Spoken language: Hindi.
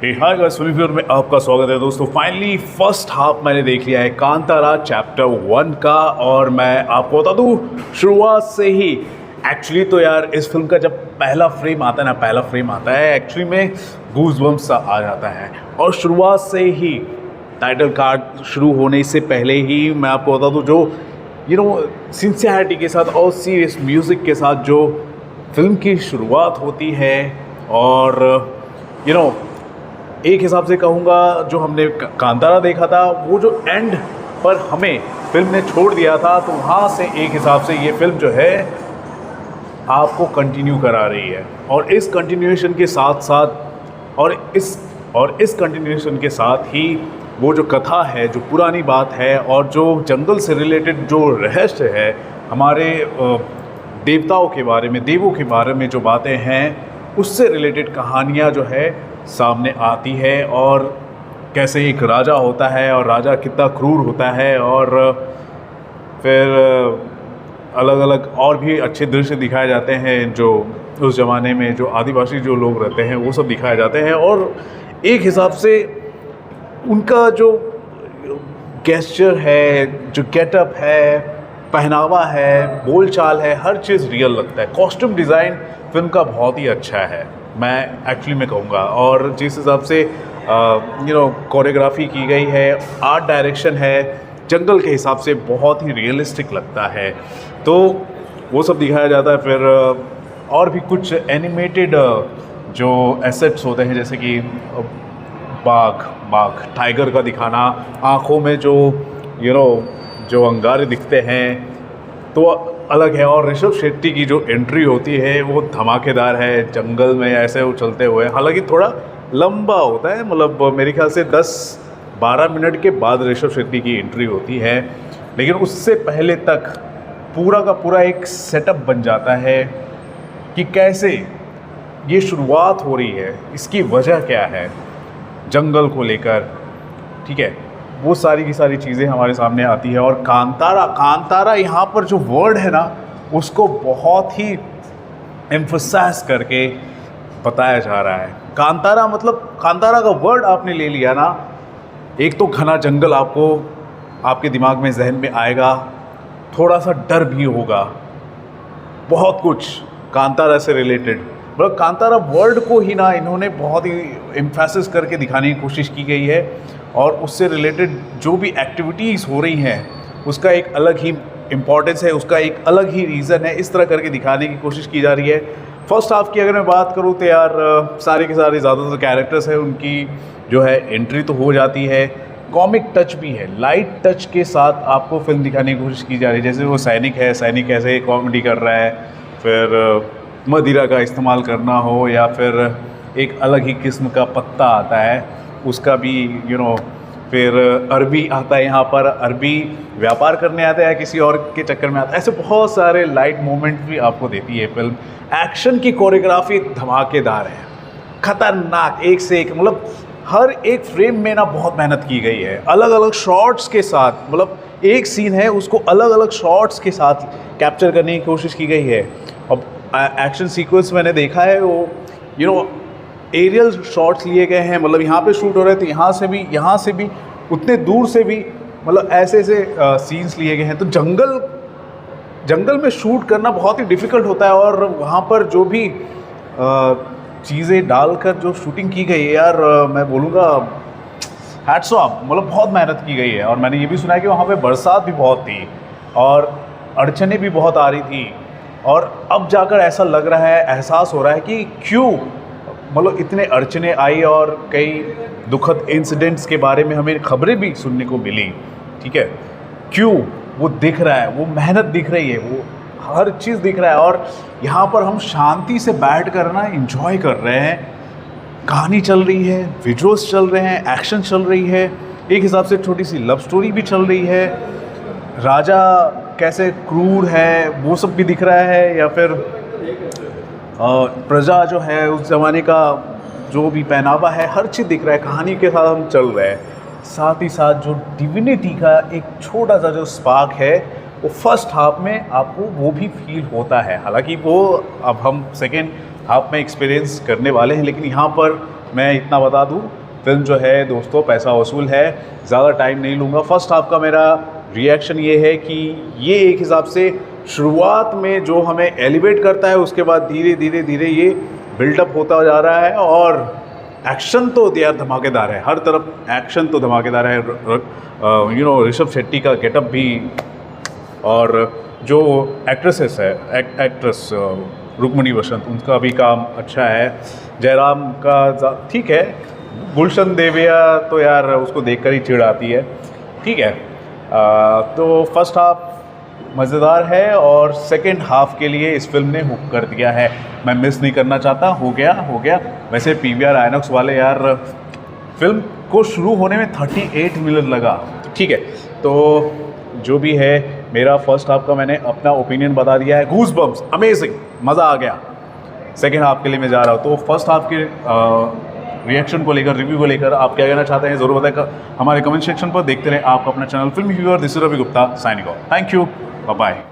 हाय गाइस, फिल्म रिव्यूअर में आपका स्वागत है दोस्तों। फाइनली फर्स्ट हाफ मैंने देख लिया है कांतारा चैप्टर 1 का, और मैं आपको बता दूं शुरुआत से ही एक्चुअली तो यार इस फिल्म का जब पहला फ्रेम आता है एक्चुअली में गूज़बम्प्स सा आ जाता है। और शुरुआत से ही टाइटल कार्ड शुरू होने से पहले ही मैं आपको बता दूं जो सिंसियरिटी के साथ और सीरियस म्यूज़िक के साथ जो फिल्म की शुरुआत होती है, और एक हिसाब से कहूँगा जो हमने कांतारा देखा था वो जो एंड पर हमें फिल्म ने छोड़ दिया था, तो वहाँ से एक हिसाब से ये फिल्म जो है आपको कंटिन्यू करा रही है। और इस कंटिन्यूएशन के साथ साथ और इस कंटिन्यूएशन के साथ ही वो जो कथा है, जो पुरानी बात है और जो जंगल से रिलेटेड जो रहस्य है, हमारे देवताओं के बारे में, देवों के बारे में जो बातें हैं, उससे रिलेटेड कहानियाँ जो है सामने आती है। और कैसे एक राजा होता है और राजा कितना क्रूर होता है, और फिर अलग अलग और भी अच्छे दृश्य दिखाए जाते हैं जो उस ज़माने में जो आदिवासी जो लोग रहते हैं वो सब दिखाए जाते हैं। और एक हिसाब से उनका जो गेस्चर है, जो गेटअप है, पहनावा है, बोलचाल है, हर चीज़ रियल लगता है। कॉस्ट्यूम डिज़ाइन फिल्म का बहुत ही अच्छा है, मैं एक्चुअली में कहूँगा। और जिस हिसाब से कोरियोग्राफी की गई है, आर्ट डायरेक्शन है, जंगल के हिसाब से बहुत ही रियलिस्टिक लगता है, तो वो सब दिखाया जाता है। फिर और भी कुछ एनिमेटेड जो एसेट्स होते हैं, जैसे कि बाघ टाइगर का दिखाना, आँखों में जो अंगारे दिखते हैं तो अलग है। और ऋषभ शेट्टी की जो एंट्री होती है वो धमाकेदार है, जंगल में ऐसे वो चलते हुए। हालांकि थोड़ा लंबा होता है, मतलब मेरे ख्याल से 10-12 मिनट के बाद ऋषभ शेट्टी की एंट्री होती है, लेकिन उससे पहले तक पूरा का पूरा एक सेटअप बन जाता है कि कैसे ये शुरुआत हो रही है, इसकी वजह क्या है जंगल को लेकर, ठीक है। वो सारी की सारी चीज़ें हमारे सामने आती है। और कांतारा यहाँ पर जो वर्ड है ना, उसको बहुत ही एम्फसाइज करके बताया जा रहा है। कांतारा मतलब कांतारा का वर्ड आपने ले लिया ना, एक तो घना जंगल आपको आपके दिमाग में, जहन में आएगा, थोड़ा सा डर भी होगा, बहुत कुछ कांतारा से रिलेटेड। मतलब कांतारा वर्ड को ही ना इन्होंने बहुत ही एम्फेसिस करके दिखाने की कोशिश की गई है, और उससे रिलेटेड जो भी एक्टिविटीज़ हो रही हैं उसका एक अलग ही इम्पॉर्टेंस है, उसका एक अलग ही रीज़न है। इस तरह करके दिखाने की कोशिश की जा रही है। फर्स्ट हाफ की अगर मैं बात करूँ तो यार सारे के सारे ज़्यादातर कैरेक्टर्स हैं, उनकी जो है एंट्री तो हो जाती है। कॉमिक टच भी है, लाइट टच के साथ आपको फिल्म दिखाने की कोशिश की जा रही है। जैसे वो सैनिक है, सैनिक कैसे कॉमेडी कर रहा है, फिर मदिरा का इस्तेमाल करना हो, या फिर एक अलग ही किस्म का पत्ता आता है उसका भी फिर अरबी आता है, यहाँ पर अरबी व्यापार करने आता है, किसी और के चक्कर में आता है। ऐसे बहुत सारे लाइट मोमेंट भी आपको देती है फिल्म। एक्शन की कोरियोग्राफी धमाकेदार है, खतरनाक, एक से एक, मतलब हर एक फ्रेम में ना बहुत मेहनत की गई है, अलग अलग शॉट्स के साथ। मतलब एक सीन है उसको अलग अलग शॉट्स के साथ कैप्चर करने की कोशिश की गई है। अब एक्शन सीक्वेंस मैंने देखा है, वो एरियल शॉट्स लिए गए हैं, मतलब यहाँ पे शूट हो रहे थे, यहाँ से भी उतने दूर से भी, मतलब ऐसे सीन्स लिए गए हैं। तो जंगल में शूट करना बहुत ही डिफ़िकल्ट होता है, और वहाँ पर जो भी चीज़ें डालकर जो शूटिंग की गई है यार, मैं बोलूँगा हैट्स ऑफ, मतलब बहुत मेहनत की गई है। और मैंने ये भी सुना है कि वहाँ पे बरसात भी बहुत थी और अड़चनें भी बहुत आ रही थी, और अब जाकर ऐसा लग रहा है, एहसास हो रहा है कि क्यों मतलब इतने अड़चने आई, और कई दुखद इंसिडेंट्स के बारे में हमें खबरें भी सुनने को मिली, ठीक है। क्यों वो दिख रहा है, वो मेहनत दिख रही है, वो हर चीज़ दिख रहा है, और यहाँ पर हम शांति से बैठ कर ना इंजॉय कर रहे हैं। कहानी चल रही है, विजुअल्स चल रहे हैं, एक्शन चल रही है, एक हिसाब से छोटी सी लव स्टोरी भी चल रही है, राजा कैसे क्रूर है वो सब भी दिख रहा है, या फिर प्रजा जो है उस ज़माने का जो भी पहनावा है, हर चीज़ दिख रहा है। कहानी के साथ हम चल रहे हैं, साथ ही साथ जो डिविनिटी का एक छोटा सा जो स्पार्क है वो फर्स्ट हाफ में आपको वो भी फील होता है। हालांकि वो अब हम सेकेंड हाफ में एक्सपीरियंस करने वाले हैं, लेकिन यहाँ पर मैं इतना बता दूँ, फिल्म जो है दोस्तों पैसा वसूल है। ज़्यादा टाइम नहीं लूँगा। फर्स्ट हाफ का मेरा रिएक्शन ये है कि ये एक हिसाब से शुरुआत में जो हमें एलिवेट करता है, उसके बाद धीरे धीरे धीरे ये बिल्डअप होता जा रहा है। और एक्शन तो यार धमाकेदार है, हर तरफ एक्शन तो धमाकेदार है। ऋषभ शेट्टी का गेटअप भी, और जो एक्ट्रेसेस है एक्ट्रेस रुक्मिणी वसंत, उनका भी काम अच्छा है। जयराम का ठीक है, गुलशन देविया तो यार उसको देखकर ही चिढ़ आती है। ठीक है, तो फर्स्ट हाफ मज़ेदार है और सेकंड हाफ के लिए इस फिल्म ने हुक कर दिया है। मैं मिस नहीं करना चाहता। हो गया। वैसे PVR आइनॉक्स वाले यार फिल्म को शुरू होने में 38 मिनट लगा। ठीक है, तो जो भी है, मेरा फर्स्ट हाफ का मैंने अपना ओपिनियन बता दिया है। गूज बम्स, अमेजिंग, मज़ा आ गया। सेकेंड हाफ के लिए मैं जा रहा हूँ। तो फर्स्ट हाफ के रिएक्शन को लेकर, रिव्यू को लेकर आप क्या कहना चाहते हैं ज़रूर बताएं हमारे कमेंट सेक्शन पर। देखते रहें आपका अपना चैनल फिल्मी viewer. This is Ravi Gupta signing off. Thank you, bye bye.